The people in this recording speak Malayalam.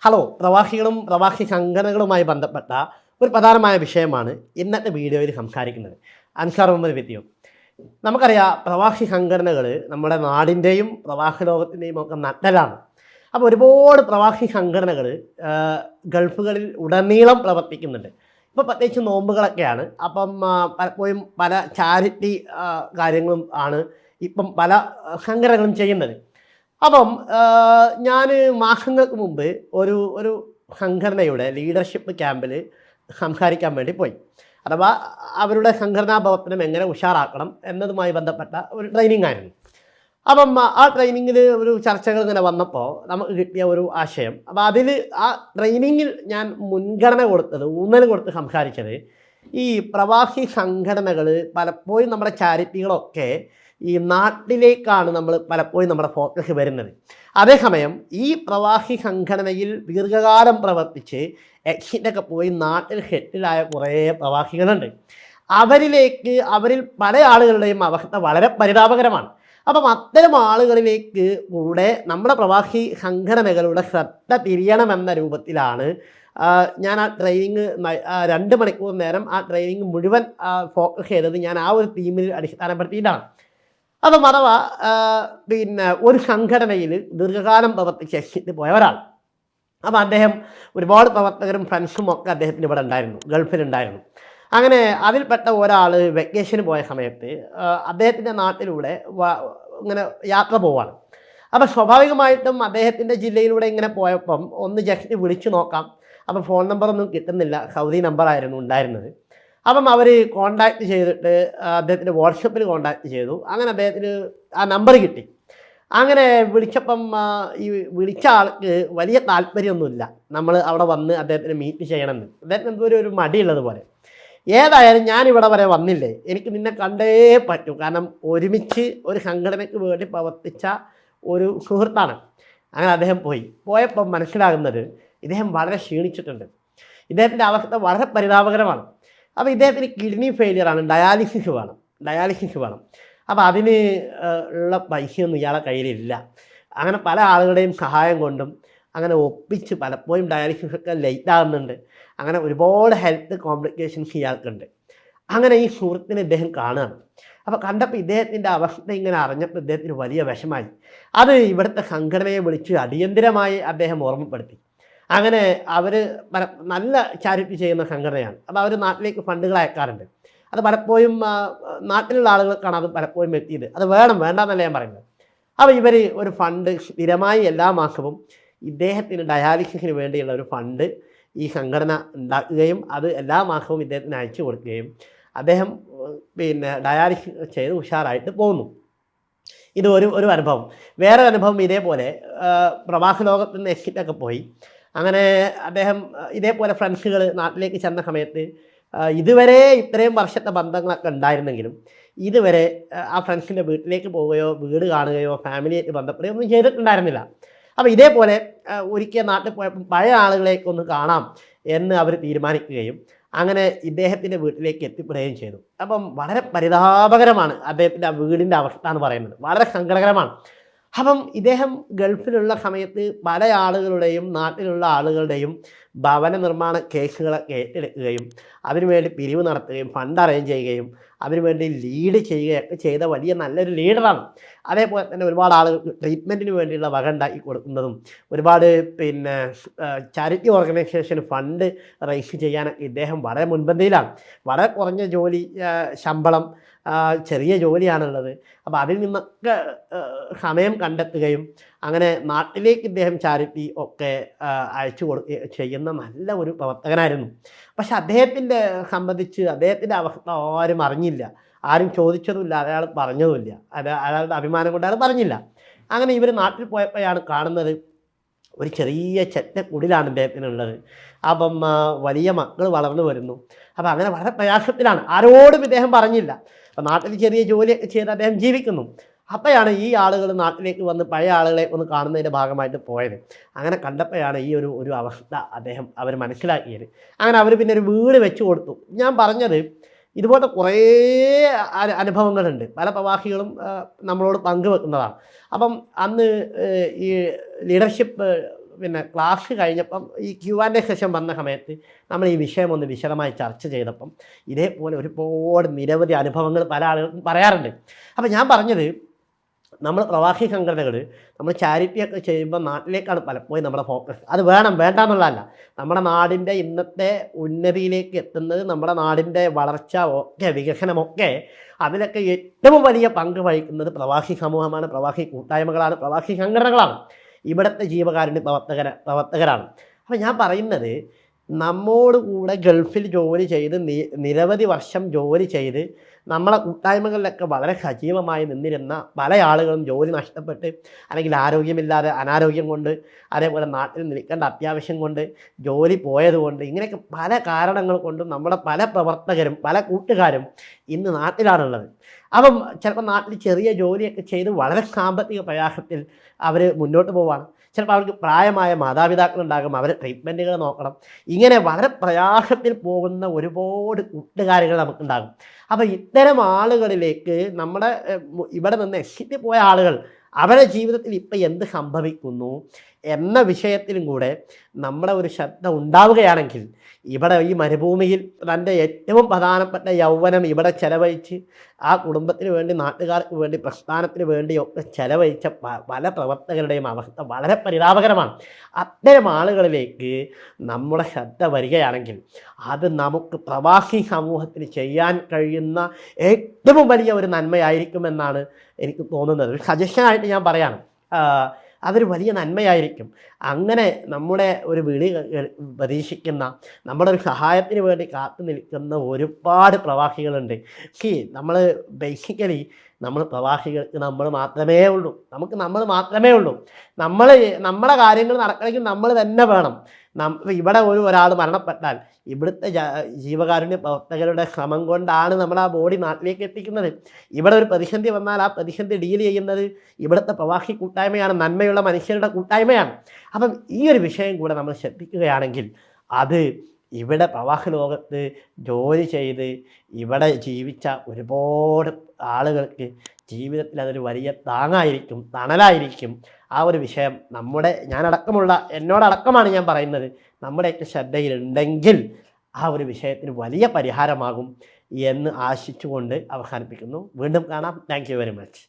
ഹലോ, പ്രവാസികളും പ്രവാസി സംഘടനകളുമായി ബന്ധപ്പെട്ട ഒരു പ്രധാനമായ വിഷയമാണ് ഇന്നത്തെ വീഡിയോയിൽ സംസാരിക്കുന്നത്. അൻസാർ മുഹമ്മദ് വ്യക്തിയും നമുക്കറിയാം, പ്രവാസി സംഘടനകൾ നമ്മുടെ നാടിൻ്റെയും പ്രവാസ ലോകത്തിൻ്റെയും ഒക്കെ നട്ടലാണ്. അപ്പോൾ ഒരുപാട് പ്രവാസി സംഘടനകൾ ഗൾഫുകളിൽ ഉടനീളം പ്രവർത്തിക്കുന്നുണ്ട്. ഇപ്പോൾ പ്രത്യേകിച്ച് നോമ്പുകളൊക്കെയാണ്. അപ്പം പലപ്പോഴും പല ചാരിറ്റി കാര്യങ്ങളും ആണ് ഇപ്പം പല സംഘടനകളും ചെയ്യുന്നത്. അപ്പം ഞാൻ മാസങ്ങൾക്ക് മുമ്പ് ഒരു ഒരു സംഘടനയുടെ ലീഡർഷിപ്പ് ക്യാമ്പിൽ സംസാരിക്കാൻ വേണ്ടി പോയി. അഥവാ അവരുടെ സംഘടനാ പ്രവർത്തനം എങ്ങനെ ഉഷാറാക്കണം എന്നതുമായി ബന്ധപ്പെട്ട ഒരു ട്രെയിനിങ് ആയിരുന്നു. അപ്പം ആ ട്രെയിനിങ്ങിൽ ഒരു ചർച്ചകൾ ഇങ്ങനെ വന്നപ്പോൾ നമുക്ക് കിട്ടിയ ഒരു ആശയം, അപ്പോൾ അതിൽ ആ ട്രെയിനിങ്ങിൽ ഞാൻ മുൻഗണന കൊടുത്തത്, ഊന്നൽ കൊടുത്ത് സംസാരിച്ചത്, ഈ പ്രവാസി സംഘടനകൾ പലപ്പോഴും നമ്മുടെ ചാരിറ്റികളൊക്കെ ഈ നാട്ടിലേക്കാണ് നമ്മൾ പലപ്പോഴും നമ്മുടെ ഫോക്കസ് വരുന്നത്. അതേസമയം ഈ പ്രവാസി സംഘടനയിൽ ദീർഘകാലം പ്രവർത്തിച്ച് എക്സിറ്റൊക്കെ പോയി നാട്ടിൽ സെറ്റിലായ കുറേ പ്രവാസികളുണ്ട്. അവരിൽ പല ആളുകളുടെയും അവസ്ഥ വളരെ പരിതാപകരമാണ്. അപ്പം അത്തരം ആളുകളിലേക്ക് കൂടെ നമ്മുടെ പ്രവാസി സംഘടനകളുടെ ശ്രദ്ധ തിരിയണമെന്ന രൂപത്തിലാണ് ഞാൻ ആ ട്രെയിനിങ് 2 മണിക്കൂർ നേരം ആ ട്രെയിനിങ് മുഴുവൻ ഫോക്കസ് ചെയ്തത് ഞാൻ ആ ഒരു തീമിൽ അടിസ്ഥാനപ്പെടുത്തിയിട്ടാണ്. അപ്പം അഥവാ ഒരു സംഘടനയിൽ ദീർഘകാലം പ്രവർത്തിച്ച് എക്സിറ്റ് പോയ ഒരാൾ. അപ്പം അദ്ദേഹം ഒരുപാട് പ്രവർത്തകരും ഫ്രണ്ട്സും ഒക്കെ അദ്ദേഹത്തിന് ഇവിടെ ഉണ്ടായിരുന്നു, ഗൾഫിലുണ്ടായിരുന്നു. അങ്ങനെ അതിൽപ്പെട്ട ഒരാൾ വെക്കേഷന് പോയ സമയത്ത് അദ്ദേഹത്തിൻ്റെ നാട്ടിലൂടെ ഇങ്ങനെ യാത്ര പോവാണ്. അപ്പം സ്വാഭാവികമായിട്ടും അദ്ദേഹത്തിൻ്റെ ജില്ലയിലൂടെ ഇങ്ങനെ പോയപ്പം ഒന്ന് ജസ്റ്റ് വിളിച്ചു നോക്കാം. അപ്പം ഫോൺ നമ്പറൊന്നും കിട്ടുന്നില്ല, സൗദി നമ്പറായിരുന്നു ഉണ്ടായിരുന്നത്. അപ്പം അവർ കോണ്ടാക്ട് ചെയ്തിട്ട് അദ്ദേഹത്തിൻ്റെ വാട്സപ്പിൽ കോണ്ടാക്ട് ചെയ്തു. അങ്ങനെ അദ്ദേഹത്തിന് ആ നമ്പർ കിട്ടി. അങ്ങനെ വിളിച്ചപ്പം ഈ വിളിച്ച ആൾക്ക് വലിയ താല്പര്യമൊന്നുമില്ല നമ്മൾ അവിടെ വന്ന് അദ്ദേഹത്തിന് മീറ്റ് ചെയ്യണമെന്ന്. അദ്ദേഹത്തിന് എന്തോ ഒരു മടിയുള്ളത് പോലെ. ഏതായാലും ഞാനിവിടെ വരെ വന്നില്ലേ, എനിക്ക് നിന്നെ കണ്ടേ പറ്റൂ, കാരണം ഒരുമിച്ച് ഒരു സംഘടനയ്ക്ക് വേണ്ടി പ്രവർത്തിച്ച ഒരു സുഹൃത്താണ്. അങ്ങനെ അദ്ദേഹം പോയപ്പം മനസ്സിലാകുന്നത് ഇദ്ദേഹം വളരെ ക്ഷീണിച്ചിട്ടുണ്ട്. ഇദ്ദേഹത്തിൻ്റെ അവസ്ഥ വളരെ പരിതാപകരമാണ്. അപ്പോൾ ഇദ്ദേഹത്തിന് കിഡ്നി ഫെയിലിയറാണ്, ഡയാലിസിസ് വേണം. അപ്പോൾ അതിന് ഉള്ള പൈസയൊന്നും ഇയാളെ കയ്യിലില്ല. അങ്ങനെ പല ആളുകളുടെയും സഹായം കൊണ്ടും അങ്ങനെ ഒപ്പിച്ച് പലപ്പോഴും ഡയാലിസിസൊക്കെ ലേറ്റ് ആകുന്നുണ്ട്. അങ്ങനെ ഒരുപാട് ഹെൽത്ത് കോംപ്ലിക്കേഷൻസ് ഇയാൾക്കുണ്ട്. അങ്ങനെ ഈ സുഹൃത്തിനെ ഇദ്ദേഹം കാണുകയാണ്. അപ്പോൾ കണ്ടപ്പോൾ ഇദ്ദേഹത്തിൻ്റെ അവസ്ഥ ഇങ്ങനെ അറിഞ്ഞപ്പോൾ ഇദ്ദേഹത്തിന് വലിയ വിഷമായി. അത് ഇവിടുത്തെ സംഘടനയെ വിളിച്ച് അടിയന്തിരമായി അദ്ദേഹം ഓർമ്മപ്പെടുത്തി. അങ്ങനെ അവർ നല്ല ചാരിറ്റി ചെയ്യുന്ന സംഘടനയാണ്. അപ്പോൾ അവർ നാട്ടിലേക്ക് ഫണ്ടുകൾ അയക്കാറുണ്ട്. അത് പലപ്പോഴും നാട്ടിലുള്ള ആളുകൾക്കാണ് അത് പലപ്പോഴും എത്തിയത്. അത് വേണ്ടെന്നല്ല ഞാൻ പറയുന്നത്. അപ്പോൾ ഇവർ ഒരു ഫണ്ട് സ്ഥിരമായി എല്ലാ മാസവും ഇദ്ദേഹത്തിന് ഡയാലിസിസിന് വേണ്ടിയുള്ള ഒരു ഫണ്ട് ഈ സംഘടന ഉണ്ടാക്കുകയും അത് എല്ലാ മാസവും ഇദ്ദേഹത്തിന് അയച്ചു കൊടുക്കുകയും അദ്ദേഹം ഡയാലിസിസ് ചെയ്ത് ഉഷാറായിട്ട് പോകുന്നു. ഇത് ഒരു അനുഭവം. വേറെ അനുഭവം ഇതേപോലെ പ്രവാസ ലോകത്ത് നിന്ന് എക്സിറ്റൊക്കെ പോയി. അങ്ങനെ അദ്ദേഹം ഇതേപോലെ ഫ്രണ്ട്സുകൾ നാട്ടിലേക്ക് ചെന്ന സമയത്ത് ഇതുവരെ ഇത്രയും വർഷത്തെ ബന്ധങ്ങളൊക്കെ ഉണ്ടായിരുന്നെങ്കിലും ഇതുവരെ ആ ഫ്രണ്ട്സിൻ്റെ വീട്ടിലേക്ക് പോവുകയോ വീട് കാണുകയോ ഫാമിലിയായിട്ട് ബന്ധപ്പെടുകയോ ഒന്നും ചെയ്തിട്ടുണ്ടായിരുന്നില്ല. അപ്പോൾ ഇതേപോലെ ഒരിക്കൽ നാട്ടിൽ പോയപ്പോൾ പഴയ ആളുകളേക്കൊന്ന് കാണാം എന്ന് അവർ തീരുമാനിക്കുകയും അങ്ങനെ ഇദ്ദേഹത്തിൻ്റെ വീട്ടിലേക്ക് എത്തിപ്പെടുകയും ചെയ്തു. അപ്പം വളരെ പരിതാപകരമാണ് അദ്ദേഹത്തിൻ്റെ ആ വീടിൻ്റെ അവസ്ഥ എന്ന് പറയുന്നത്, വളരെ സങ്കടകരമാണ്. അപ്പം ഇദ്ദേഹം ഗൾഫിലുള്ള സമയത്ത് പല ആളുകളുടെയും നാട്ടിലുള്ള ആളുകളുടെയും ഭവന നിർമ്മാണ കേസുകളൊക്കെ ഏറ്റെടുക്കുകയും അതിനുവേണ്ടി പിരിവ് നടത്തുകയും ഫണ്ട് അറേഞ്ച് ചെയ്യുകയും അതിനുവേണ്ടി ലീഡ് ചെയ്യുകയൊക്കെ ചെയ്ത വലിയ നല്ലൊരു ലീഡറാണ്. അതേപോലെ തന്നെ ഒരുപാട് ആളുകൾക്ക് ട്രീറ്റ്മെൻറ്റിന് വേണ്ടിയുള്ള വക ഉണ്ടാക്കി കൊടുക്കുന്നതും ഒരുപാട് ചാരിറ്റി ഓർഗനൈസേഷൻ ഫണ്ട് റൈസ് ചെയ്യാനൊക്കെ ഇദ്ദേഹം വളരെ മുൻപന്തിയിലാണ്. വളരെ കുറഞ്ഞ ശമ്പളം, ചെറിയ ജോലിയാണുള്ളത്. അപ്പോൾ അതിൽ നിന്നൊക്കെ സമയം കണ്ടെത്തുകയും അങ്ങനെ നാട്ടിലേക്ക് ഇദ്ദേഹം ചാരിറ്റി ഒക്കെ അയച്ചു കൊടുക്കുകയും ചെയ്യുന്ന നല്ല ഒരു പ്രവർത്തകനായിരുന്നു. പക്ഷെ അദ്ദേഹത്തിൻ്റെ സംബന്ധിച്ച് അദ്ദേഹത്തിൻ്റെ അവസ്ഥ ആരും അറിഞ്ഞില്ല, ആരും ചോദിച്ചതുമില്ല, അയാൾ പറഞ്ഞതുമില്ല. അയാളുടെ അഭിമാനം കൊണ്ട് അയാൾ പറഞ്ഞില്ല. അങ്ങനെ ഇവർ നാട്ടിൽ പോയപ്പോഴാണ് കാണുന്നത് ഒരു ചെറിയ കുടിലാണ് ഇദ്ദേഹത്തിനുള്ളത്. അപ്പം വലിയ മക്കൾ വളർന്നു വരുന്നു. അപ്പം അങ്ങനെ വളരെ പ്രയാസത്തിലാണ്, ആരോടും ഇദ്ദേഹം പറഞ്ഞില്ല. അപ്പം നാട്ടിൽ ചെറിയ ജോലിയൊക്കെ ചെയ്ത് അദ്ദേഹം ജീവിക്കുന്നു. അപ്പോഴാണ് ഈ ആളുകൾ നാട്ടിലേക്ക് വന്ന് പഴയ ആളുകളെ ഒന്ന് കാണുന്നതിൻ്റെ ഭാഗമായിട്ട് പോയത്. അങ്ങനെ കണ്ടപ്പോഴാണ് ഈ ഒരു അവസ്ഥ അവർ മനസ്സിലാക്കിയത്. അങ്ങനെ അവർ പിന്നെ ഒരു വീട് വെച്ച് കൊടുത്തു. ഞാൻ പറഞ്ഞത് ഇതുപോലത്തെ കുറേ അനുഭവങ്ങളുണ്ട്, പല പ്രവാസികളും നമ്മളോട് പങ്കുവെക്കുന്നതാണ്. അപ്പം അന്ന് ഈ ലീഡർഷിപ്പ് പിന്നെ ക്ലാസ് കഴിഞ്ഞപ്പം ഈ Q&A സെഷൻ വന്ന സമയത്ത് നമ്മൾ ഈ വിഷയം ഒന്ന് വിശദമായി ചർച്ച ചെയ്തപ്പം ഇതേപോലെ ഒരുപാട് നിരവധി അനുഭവങ്ങൾ പല ആളുകൾക്കും പറയാറുണ്ട്. അപ്പോൾ ഞാൻ പറഞ്ഞത് നമ്മൾ പ്രവാസി സംഘടനകൾ നമ്മൾ ചാരിറ്റിയൊക്കെ ചെയ്യുമ്പോൾ നാട്ടിലേക്കാണ് പലപ്പോഴും നമ്മുടെ ഫോക്കസ്. അത് വേണം, വേണ്ട എന്നുള്ളതല്ല. നമ്മുടെ നാടിൻ്റെ ഇന്നത്തെ ഉന്നതിയിലേക്ക് എത്തുന്നത്, നമ്മുടെ നാടിൻ്റെ വളർച്ച ഒക്കെ വികസനമൊക്കെ അതിലൊക്കെ ഏറ്റവും വലിയ പങ്ക് വഹിക്കുന്നത് പ്രവാസി സമൂഹമാണ്, പ്രവാസി കൂട്ടായ്മകളാണ്, പ്രവാസി സംഘടനകളാണ്, ഇവിടുത്തെ ജീവകാരുണ്യ പ്രവർത്തകരാണ്. അപ്പോൾ ഞാൻ പറയുന്നത്, നമ്മോട് കൂടെ ഗൾഫിൽ ജോലി ചെയ്ത് നിരവധി വർഷം ജോലി ചെയ്ത് നമ്മളെ കൂട്ടായ്മകളിലൊക്കെ വളരെ സജീവമായി നിന്നിരുന്ന പല ആളുകളും ജോലി നഷ്ടപ്പെട്ട്, അല്ലെങ്കിൽ ആരോഗ്യമില്ലാതെ, അനാരോഗ്യം കൊണ്ട്, അതേപോലെ നാട്ടിൽ നിൽക്കേണ്ട അത്യാവശ്യം കൊണ്ട്, ജോലി പോയതുകൊണ്ട്, ഇങ്ങനെയൊക്കെ പല കാരണങ്ങൾ കൊണ്ടും നമ്മുടെ പല പ്രവർത്തകരും പല കൂട്ടുകാരും ഇന്ന് നാട്ടിലാണുള്ളത്. അപ്പം ചിലപ്പോൾ നാട്ടിൽ ചെറിയ ജോലിയൊക്കെ ചെയ്ത് വളരെ സാമ്പത്തിക പ്രയാസത്തിൽ അവർ മുന്നോട്ട് പോവുകയാണ്. ചിലപ്പോൾ അവർക്ക് പ്രായമായ മാതാപിതാക്കളുണ്ടാകും, അവരെ ട്രീറ്റ്മെൻറ്റുകൾ നോക്കണം. ഇങ്ങനെ വളരെ പ്രയാസത്തിൽ പോകുന്ന ഒരുപാട് കൂട്ടുകാരികൾ നമുക്കുണ്ടാകും. അപ്പോൾ ഇത്തരം ആളുകളിലേക്ക് നമ്മുടെ ഇവിടെ നിന്ന് എക്സിറ്റ് പോയ ആളുകൾ അവരുടെ ജീവിതത്തിൽ ഇപ്പം എന്ത് സംഭവിക്കുന്നു എന്ന വിഷയത്തിലും കൂടെ നമ്മുടെ ഒരു ശ്രദ്ധ ഉണ്ടാവുകയാണെങ്കിൽ, ഇവിടെ ഈ മരുഭൂമിയിൽ തൻ്റെ ഏറ്റവും പ്രധാനപ്പെട്ട യൗവനം ഇവിടെ ചെലവഴിച്ച് ആ കുടുംബത്തിന് വേണ്ടി, നാട്ടുകാർക്ക് വേണ്ടി, പ്രസ്ഥാനത്തിന് വേണ്ടിയൊക്കെ ചെലവഴിച്ച പല പ്രവർത്തകരുടെയും അവസ്ഥ വളരെ പരിതാപകരമാണ്. അത്തരം ആളുകളിലേക്ക് നമ്മുടെ ശ്രദ്ധ വരികയാണെങ്കിൽ അത് നമുക്ക് പ്രവാസി സമൂഹത്തിന് ചെയ്യാൻ കഴിയുന്ന ഏറ്റവും വലിയ ഒരു നന്മയായിരിക്കുമെന്നാണ് എനിക്ക് തോന്നുന്നത്. ഒരു സജഷനായിട്ട് ഞാൻ പറയാണ്, അതൊരു വലിയ നന്മയായിരിക്കും. അങ്ങനെ നമ്മുടെ ഒരു വിളി പ്രതീക്ഷിക്കുന്ന, നമ്മുടെ ഒരു സഹായത്തിന് വേണ്ടി കാത്തു നിൽക്കുന്ന ഒരുപാട് പ്രവാസികളുണ്ട്. നമ്മൾ ബേസിക്കലി നമ്മൾ പ്രവാസികൾക്ക് നമ്മൾ മാത്രമേ ഉള്ളൂ, നമ്മൾ മാത്രമേ ഉള്ളൂ. നമ്മുടെ കാര്യങ്ങൾ നടക്കണമെങ്കിൽ നമ്മൾ തന്നെ വേണം. ഇവിടെ ഒരാൾ മരണപ്പെട്ടാൽ ഇവിടുത്തെ ജീവകാരുണ്യ പ്രവർത്തകരുടെ ശ്രമം കൊണ്ടാണ് നമ്മൾ ആ ബോഡി നാട്ടിലേക്ക് എത്തിക്കുന്നത്. ഇവിടെ ഒരു പ്രതിസന്ധി വന്നാൽ ആ പ്രതിസന്ധി ഡീൽ ചെയ്യുന്നത് ഇവിടുത്തെ പ്രവാസി കൂട്ടായ്മയാണ്, നന്മയുള്ള മനുഷ്യരുടെ കൂട്ടായ്മയാണ്. അപ്പം ഈ ഒരു വിഷയം കൂടെ നമ്മൾ ശ്രദ്ധിക്കുകയാണെങ്കിൽ അത് ഇവിടെ പ്രവാസ ലോകത്ത് ജോലി ചെയ്ത് ഇവിടെ ജീവിച്ച ഒരുപാട് ആളുകൾക്ക് ജീവിതത്തിൽ അതൊരു വലിയ താങ്ങായിരിക്കും, തണലായിരിക്കും. ആ ഒരു വിഷയം എന്നോടക്കമാണ് ഞാൻ പറയുന്നത്, നമ്മുടെയൊക്കെ ശ്രദ്ധയിലുണ്ടെങ്കിൽ ആ ഒരു വിഷയത്തിന് വലിയ പരിഹാരമാകും എന്ന് ആശിച്ചുകൊണ്ട് അവസാനിപ്പിക്കുന്നു. വീണ്ടും കാണാം. Thank you very much.